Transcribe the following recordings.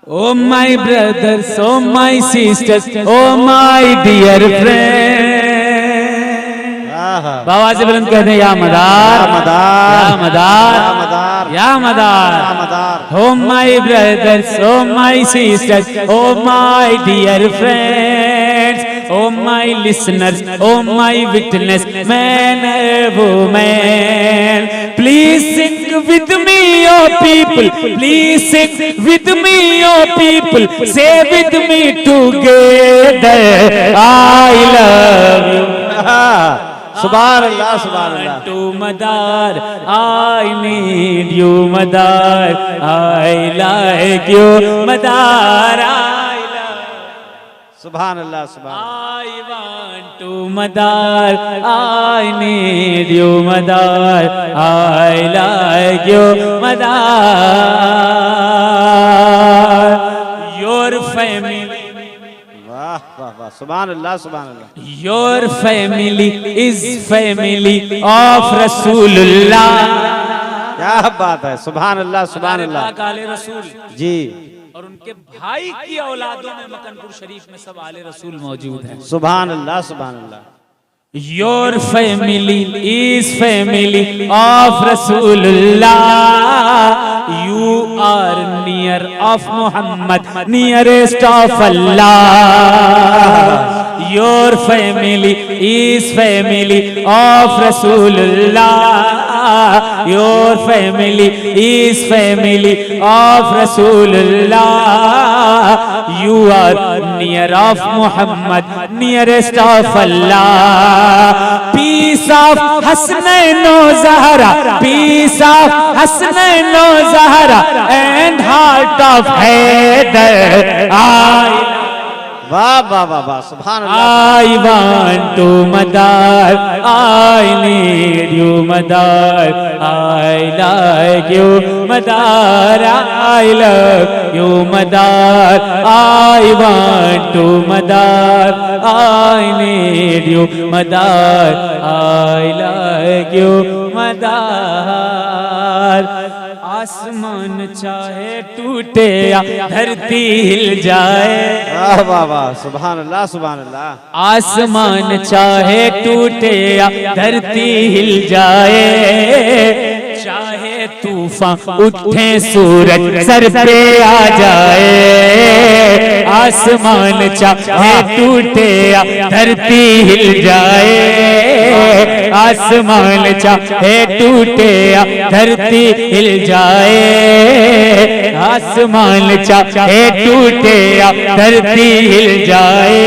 Oh my brothers, oh my sisters, oh my dear friend. बाबा से बुलंद कहते हैं या मदार, या मदार, या मदार, या मदार. Oh my brothers, oh my sisters, oh my dear friends, oh my listeners, oh my witness, man and woman. Please sing with me, oh people. Please sing with me, oh people. Say with me together, I love you. सुभान अल्लाह, सुभान अल्लाह. To Madar, I need you, Madar. I like you, Madar. I love. सुभान अल्लाह, सुभान. I want to Madar. I need you, Madar. I like you, Madar. Your family. वाह वाह वाह. सुभान अल्लाह, सुभान अल्लाह. Your family is family of Rasulullah. क्या बात है. सुभान अल्लाह, सुभान अल्लाह. आले रसूल जी. और उनके भाई की औलादों में मकनपुर शरीफ में सब आले रसूल मौजूद हैं. सुभान अल्लाह, सुभान अल्लाह. Your family is family of Rasulullah. You are near of Muhammad, nearest of Allah. Your family is family of Rasulullah. Your family is family of Rasulullah. You are near of Muhammad, nearest of Allah. Peace of Hasnain o Zahra, peace of Hasnain o Zahra, and heart of Haidar. वाह वाह वाह वाह. सुभान अल्लाह. I want to Madar, I need you, Madar. I like you, Madar. I love you, Madar. I want to Madar, I need you, Madar. I like you, Madar. आसमान चाहे टूटे या धरती हिल जाए. वाह वाह वाह. सुभान अल्लाह, सुभान अल्लाह. आसमान चाहे टूटे या धरती हिल जाए. चाहे तूफान उठे सूरज सर पे आ जाए. आसमान चाहे टूटे या धरती हिल जाए. आसमान चाहे टूटे या धरती हिल जाए. आसमान चाहे टूटे या धरती हिल जाए.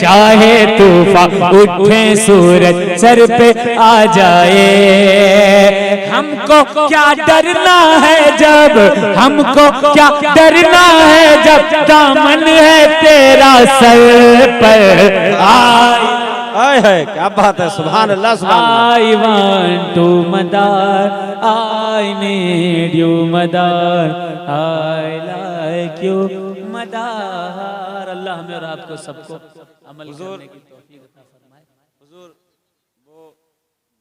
चाहे तूफान उठे सूरज सर पे आ जाए. हमको क्या डरना है जब, हमको क्या डरना है जब दामन है तेरा सर पर. आय है. क्या बात है. सुभान अल्लाह, सुभान अल्लाह. I want to Madar, I need you, Madar. I like you, Madar. अल्लाह हमें और आपको सबको अमल करने की तौफीक अता फरमाए. हुजूर, वो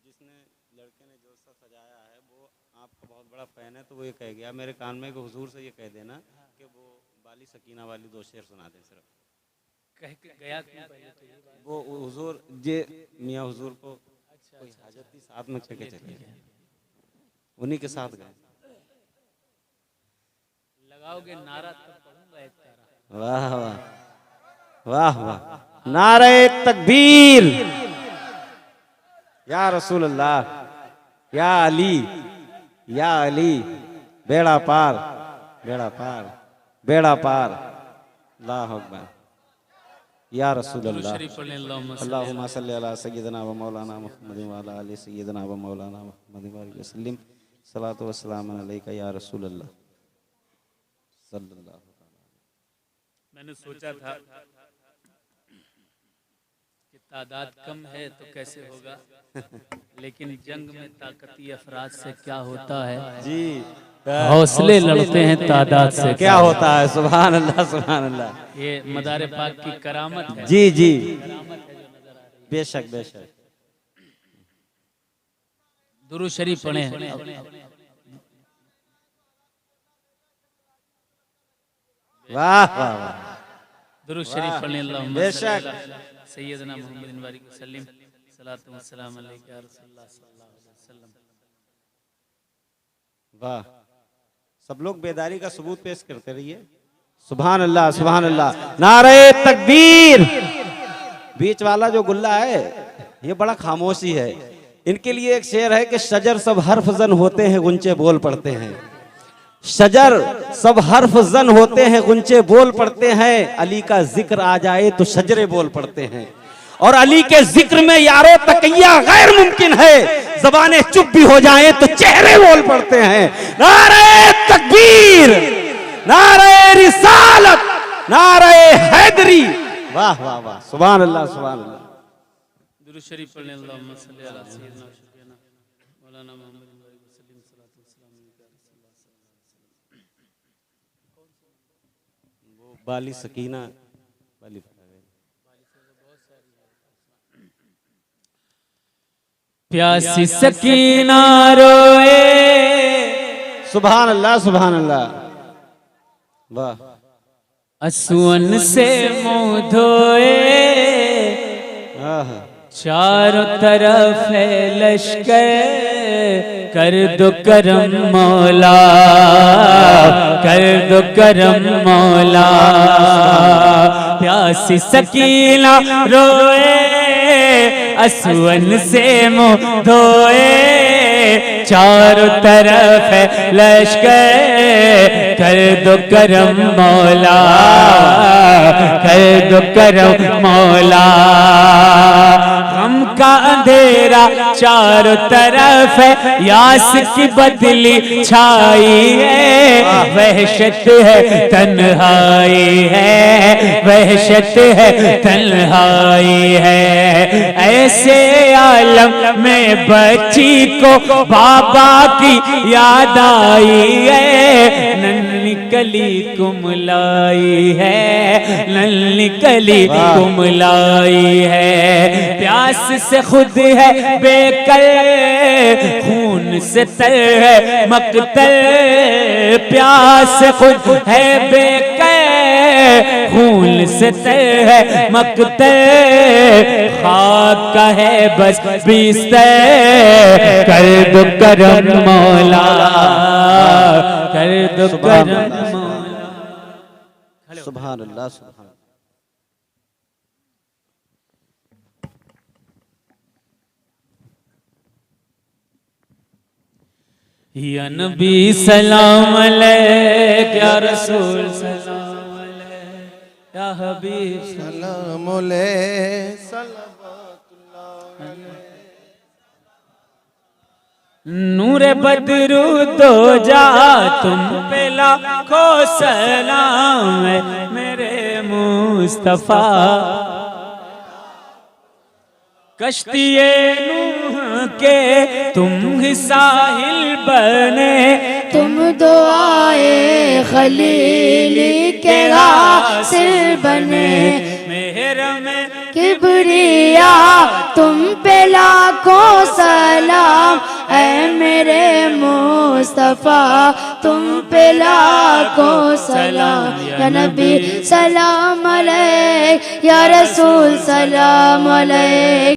जिसने लड़के ने जो सा सजाया है वो आपका बहुत बड़ा फैन है, तो वो ये कह गया मेरे कान में कि हुजूर से ये कह देना कि वो बाली सकीना वाली 2 शेर सुना दें. सिर्फ कह के गया क्यों पहले तो ये बात. वो हुजूर जे मियाँ हुजूर को कोई हाजत थी, साथ में लेके चले गए, उन्हीं के साथ गए. लगाओगे नारा तब पढ़ूंगा एक तारा. वाह वाह वाह वाह. नारे तकबीर. या रसूल अल्लाह, या अली, या अली. बेड़ा पार, बेड़ा पार, बेड़ा पार. अल्लाह अकबर. या रसूल अल्लाह. अल्लाहुम्मा सल्ली अला सय्यिदना व मौलाना मुहम्मद व अला आलि सय्यिदना व मौलाना मुहम्मद व सल्लिम. सलातु व सलाम अलैका या रसूल अल्लाह सल्लल्लाहु अलैहि. मैंने सोचा था कि तादाद कम है तो कैसे होगा, लेकिन जंग में ताकती अफराद से क्या होता है जी. हौसले लड़ते हैं तादाद से क्या होता है. सुभान अल्लाह, सुभान अल्लाह. ये मदार पाक की करामत है. जी जी. बेशक बेशक. दुरूद शरीफ पढ़े. वाह वाह वाह, दुरूद शरीफ पढ़ लें। अल्लाहुम्मा बेशक। सैयदना मोहम्मद बारिक वसल्लम सलातु व सलाम अलैका या रसूलुल्लाह सल्लल्लाहु अलैहि वसल्लम। वाह, सब लोग बेदारी का सबूत पेश करते रहिए। सुभान अल्लाह, सुभान अल्लाह, नारे तकबीर। बीच वाला जो गुल्ला है ये बड़ा खामोशी है। इनके लिए एक शेर है कि शजर सब हर्फ जन होते हैं, गुंचे बोल पड़ते हैं। शजर सब हर्फ जन होते हैं, गुंचे बोल पड़ते हैं। अली का जिक्र आ जाए तो शजरे बोल पड़ते हैं। और अली के जिक्र में यारो तकिया गैर मुमकिन है। ज़बानें चुप भी हो जाएं तो चेहरे बोल पड़ते हैं। नारे तकबीर, नारे रिसालत, नारे हैदरी। वाह वाह वाह, सुभान अल्लाह, सुभान अल्लाह। दुरूद शरीफ पढ़ लें। अल्लाहुम्मा सल्ली अला सय्यिदना शफीना मौलाना मोहम्मद बारिक वसल्लम सलातु व सलाम अलैका या रसूलुल्लाह। वो बाली सकीना बाली प्यासी सकीना रोए। सुभान अल्लाह, सुभान अल्लाह। वाह, असुअन से मुंह धोए। आहा, चारों तरफ है लश्कर, कर दो करम मौला, कर दो करम मौला। प्यासी सकीना रोए, असुअन से मुंह धोए। चारों तरफ है लश्कर, कर दो करम मौला, कर दो करम मौला। गम का अंधेरा चारों तरफ है, यास की बदली छाई है। वहशत है तन्हाई है, वहशत है तन्हाई है। ऐसे आलम में बच्ची को बाबा की याद आई है। नन्ही कली कुमलाई है, नन्ही कली कुमलाई है। प्यास से खुद है बेकल, खून से तर है मकतल। प्यास से खुद है बेकल, खून से तर है मकतल। खाक का है बस बिस्तर, कर दो करम मौला, कर दो करम मौला। सुभान अल्लाह, सुभान। या नबी सलाम अलैक, या रसूल सलाम अलैक, या हबीब सलाम अलैक, सलावतुल्लाह अलैक। नूर बदरू दो जा तुम पे लाखों सलाम है मेरे मुस्तफा। कश्तिए नूह के तुम ही साहिल बने, तुम दुआए खलील के गासिल बने। मेहर में किबरिया तुम पे लाखों सलाम, ऐ मेरे मुस्तफा तुम पे लाखों सलाम। या नबी सलाम अलैक, या रसूल सलाम अलैक।